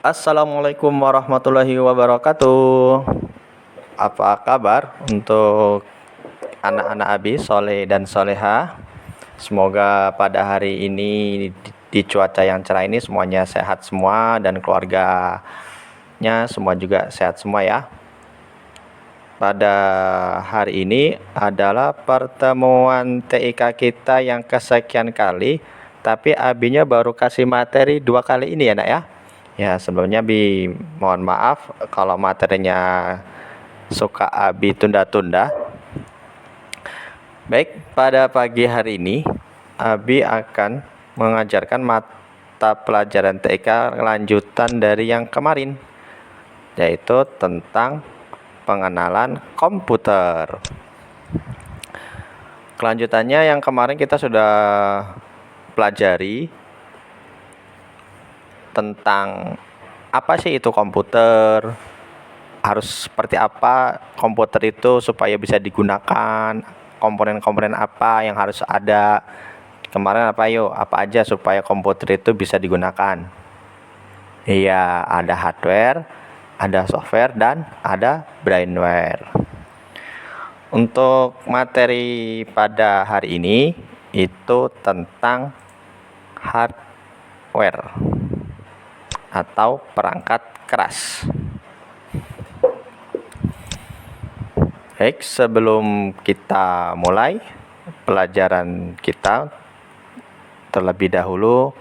Assalamualaikum warahmatullahi wabarakatuh. Apa kabar untuk anak-anak Abi, Soleh dan Soleha? Semoga pada hari ini di cuaca yang cerah ini semuanya sehat semua dan keluarganya semua juga sehat semua ya. Pada hari ini adalah pertemuan TIK kita yang kesekian kali, tapi Abinya baru kasih materi 2 kali ini ya nak ya. Ya sebelumnya Abi mohon maaf kalau materinya suka Abi tunda-tunda. Baik, pada pagi hari ini Abi akan mengajarkan mata pelajaran TIK lanjutan dari yang kemarin, yaitu tentang pengenalan komputer. Kelanjutannya yang kemarin kita sudah pelajari tentang apa sih itu komputer, harus seperti apa komputer itu supaya bisa digunakan, komponen-komponen apa yang harus ada. Kemarin apa aja supaya komputer itu bisa digunakan. Iya, ada hardware, ada software, dan ada brainware. Untuk materi pada hari ini itu tentang hardware atau perangkat keras. Baik, sebelum kita mulai pelajaran kita, terlebih dahulu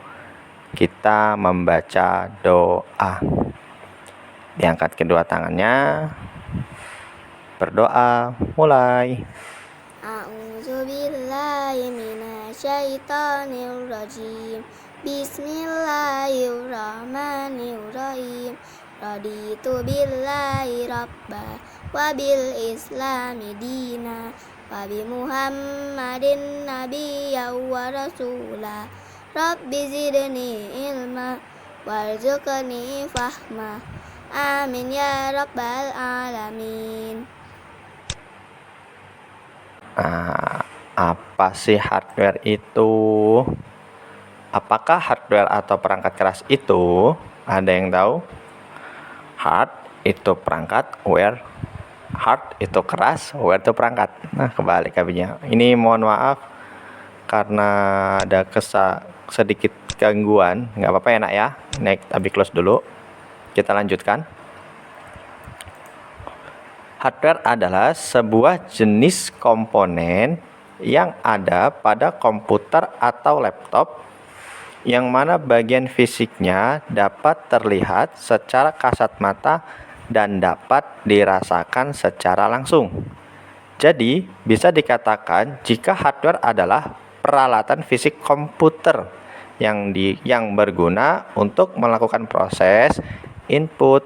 kita membaca doa. Diangkat kedua tangannya, berdoa, mulai. A'udzubillahi minasyaitonirrajim. Bismillahirrahmanirrahim. Raditu billahi rabba wa bil islami dina wa bi Muhammadin nabiyya wa rasula. Rabbi zidni ilma warzuqni fahma. Amin ya rabbal alamin. Apa sih hardware itu? Apakah hardware atau perangkat keras itu? Ada yang tahu? Hard itu perangkat, hard itu keras, ware itu perangkat. Nah, kebalik kabinya. Ini mohon maaf karena ada sedikit gangguan. Nggak apa-apa ya nak ya. Abi close dulu. Kita lanjutkan. Hardware adalah sebuah jenis komponen yang ada pada komputer atau laptop yang mana bagian fisiknya dapat terlihat secara kasat mata dan dapat dirasakan secara langsung. Jadi, bisa dikatakan jika hardware adalah peralatan fisik komputer yang berguna untuk melakukan proses input,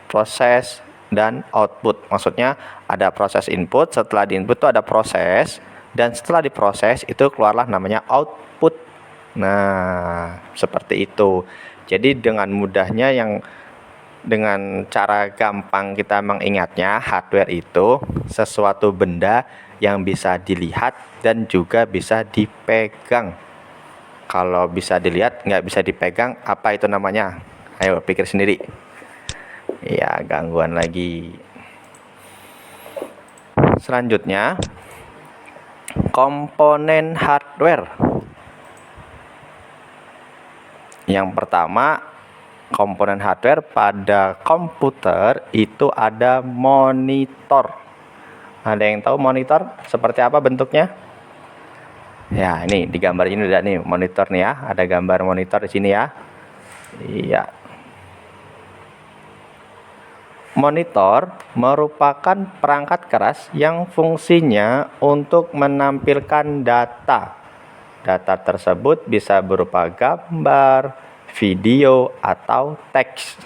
proses, dan output. Maksudnya ada proses input, setelah di input itu ada proses, dan setelah diproses itu keluarlah namanya output. Nah, seperti itu. Jadi dengan mudahnya dengan cara gampang kita mengingatnya, hardware itu sesuatu benda yang bisa dilihat dan juga bisa dipegang. Kalau bisa dilihat, nggak bisa dipegang, apa itu namanya? Ayo pikir sendiri. Ya, gangguan lagi. Selanjutnya, komponen hardware. Yang pertama, komponen hardware pada komputer itu ada monitor. Ada yang tahu monitor seperti apa bentuknya? Ya, ini di gambar ini udah nih monitor nih ya. Ada gambar monitor di sini ya. Iya. Monitor merupakan perangkat keras yang fungsinya untuk menampilkan data. Data tersebut bisa berupa gambar, video, atau teks.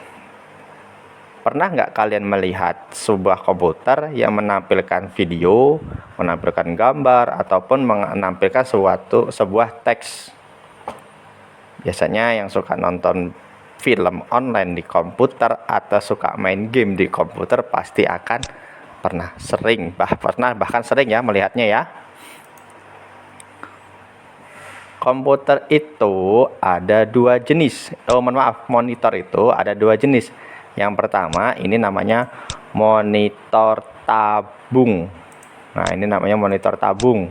Pernah nggak kalian melihat sebuah komputer yang menampilkan video, menampilkan gambar, ataupun menampilkan sebuah teks? Bahkan yang suka nonton film online di komputer atau suka main game di komputer pasti akan bahkan sering ya melihatnya ya. komputer itu ada dua jenis. Mohon maaf, monitor itu ada dua jenis. Yang pertama ini namanya monitor tabung. Nah, ini namanya monitor tabung.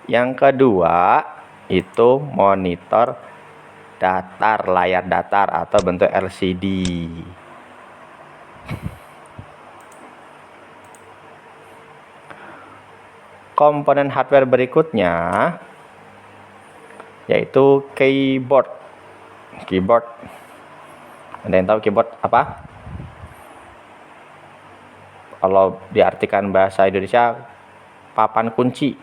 Yang kedua itu monitor datar, layar datar atau bentuk LCD. Komponen hardware berikutnya yaitu keyboard. Ada yang tahu keyboard apa? Kalau diartikan bahasa Indonesia, papan kunci.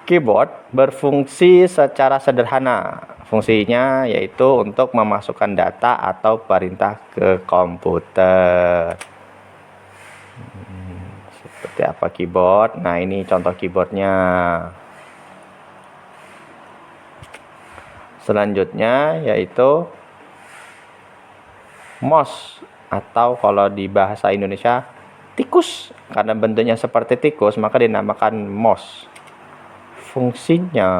Keyboard berfungsi secara sederhana. Fungsinya yaitu untuk memasukkan data atau perintah ke komputer. Seperti apa keyboard? Nah, ini contoh keyboardnya. Selanjutnya yaitu mouse, atau kalau di bahasa Indonesia tikus. Karena bentuknya seperti tikus maka dinamakan mouse. Fungsinya,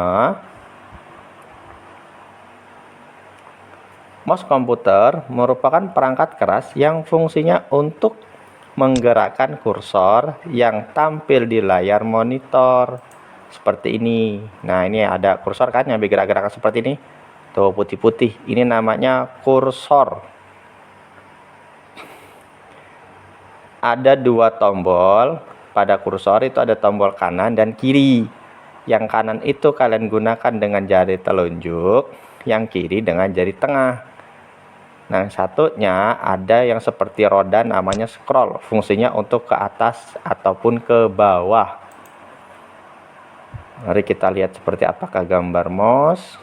mouse komputer merupakan perangkat keras yang fungsinya untuk menggerakkan kursor yang tampil di layar monitor seperti ini. Nah, ini ada kursor kan yang bergerak-gerak seperti ini. Tuh, putih-putih. Ini namanya kursor. Ada dua tombol pada kursor, itu ada tombol kanan dan kiri. Yang kanan itu kalian gunakan dengan jari telunjuk, yang kiri dengan jari tengah. Nah, satunya ada yang seperti roda namanya scroll. Fungsinya untuk ke atas ataupun ke bawah. Mari kita lihat seperti apakah gambar mouse.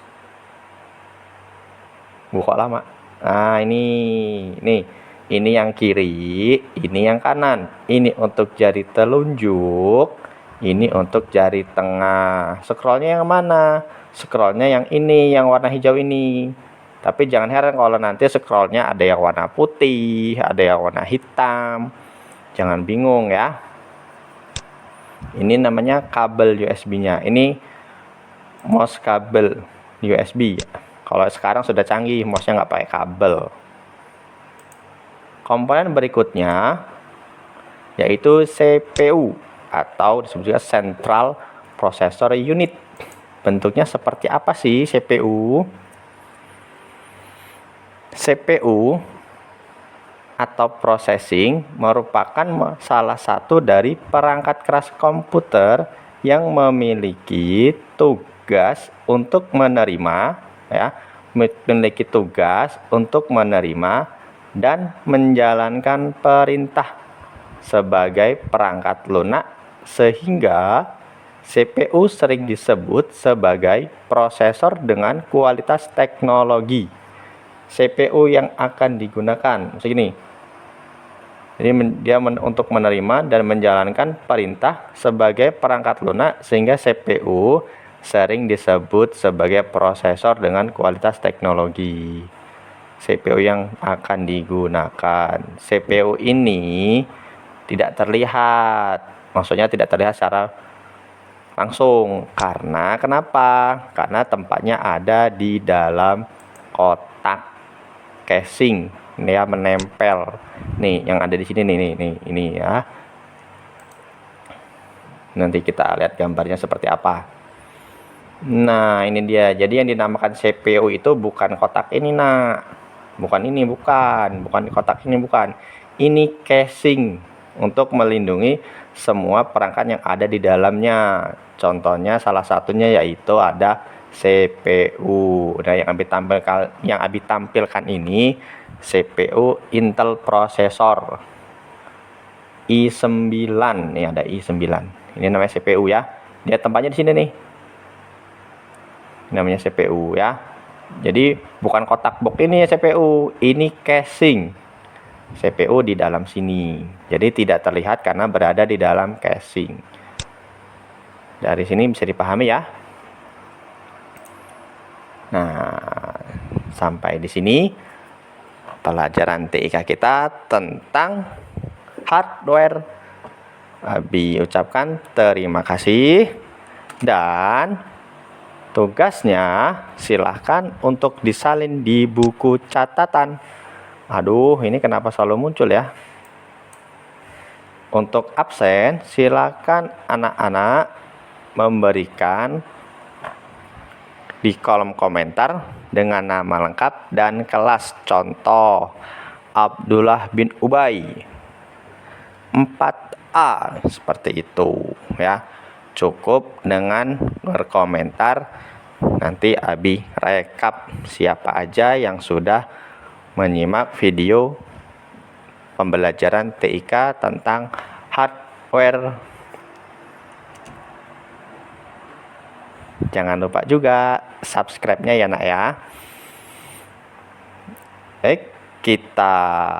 Kok lama? Nah, ini yang kiri, ini yang kanan. Ini untuk jari telunjuk, ini untuk jari tengah. Scrollnya yang mana? Scrollnya yang ini, yang warna hijau ini. Tapi jangan heran kalau nanti scrollnya ada yang warna putih, ada yang warna hitam. Jangan bingung ya. Ini namanya kabel USB-nya. Ini mouse kabel USB. Kalau sekarang sudah canggih, mouse-nya nggak pakai kabel. Komponen berikutnya yaitu CPU atau disebut juga Central Processor Unit. Bentuknya seperti apa sih CPU? CPU atau processing merupakan salah satu dari perangkat keras komputer yang memiliki tugas untuk menerima dan menjalankan perintah sebagai perangkat lunak, sehingga CPU sering disebut sebagai prosesor dengan kualitas teknologi. CPU yang akan digunakan segini. Jadi dia untuk menerima dan menjalankan perintah sebagai perangkat lunak, sehingga CPU sering disebut sebagai prosesor dengan kualitas teknologi. CPU yang akan digunakan. CPU ini tidak terlihat. Maksudnya tidak terlihat secara langsung. Karena kenapa? Karena tempatnya ada di dalam kotak casing. Dia menempel. Nih, yang ada di sini ini ya. Nanti kita lihat gambarnya seperti apa. Nah, ini dia. Jadi yang dinamakan CPU itu bukan kotak ini, Nak. Bukan kotak ini, bukan. Ini casing untuk melindungi semua perangkat yang ada di dalamnya. Contohnya salah satunya yaitu ada CPU. Nah, yang Abi tampilkan ini CPU Intel Processor i9. Ini ada i9. Ini namanya CPU ya. Dia tempatnya di sini nih. Namanya CPU ya. Jadi bukan kotak box ini ya CPU, ini casing. CPU di dalam sini. Jadi tidak terlihat karena berada di dalam casing. Dari sini bisa dipahami ya. Nah, sampai di sini pelajaran TIK kita tentang hardware. Abi ucapkan terima kasih. Dan tugasnya silahkan untuk disalin di buku catatan. Aduh, ini kenapa selalu muncul ya? Untuk absen, silakan anak-anak memberikan di kolom komentar dengan nama lengkap dan kelas. Contoh, Abdullah bin Ubay 4A, seperti itu ya. Cukup dengan berkomentar, nanti Abi rekap siapa aja yang sudah menyimak video pembelajaran TIK tentang hardware. Jangan lupa juga subscribe-nya ya nak ya. Baik, kita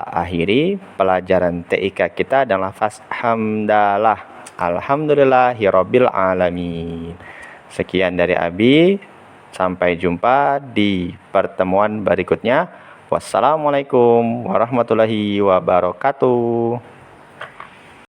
akhiri pelajaran TIK kita dengan lafaz hamdalah. Alhamdulillahirabbil alamin. Sekian dari Abi. Sampai jumpa di pertemuan berikutnya. Wassalamualaikum warahmatullahi wabarakatuh.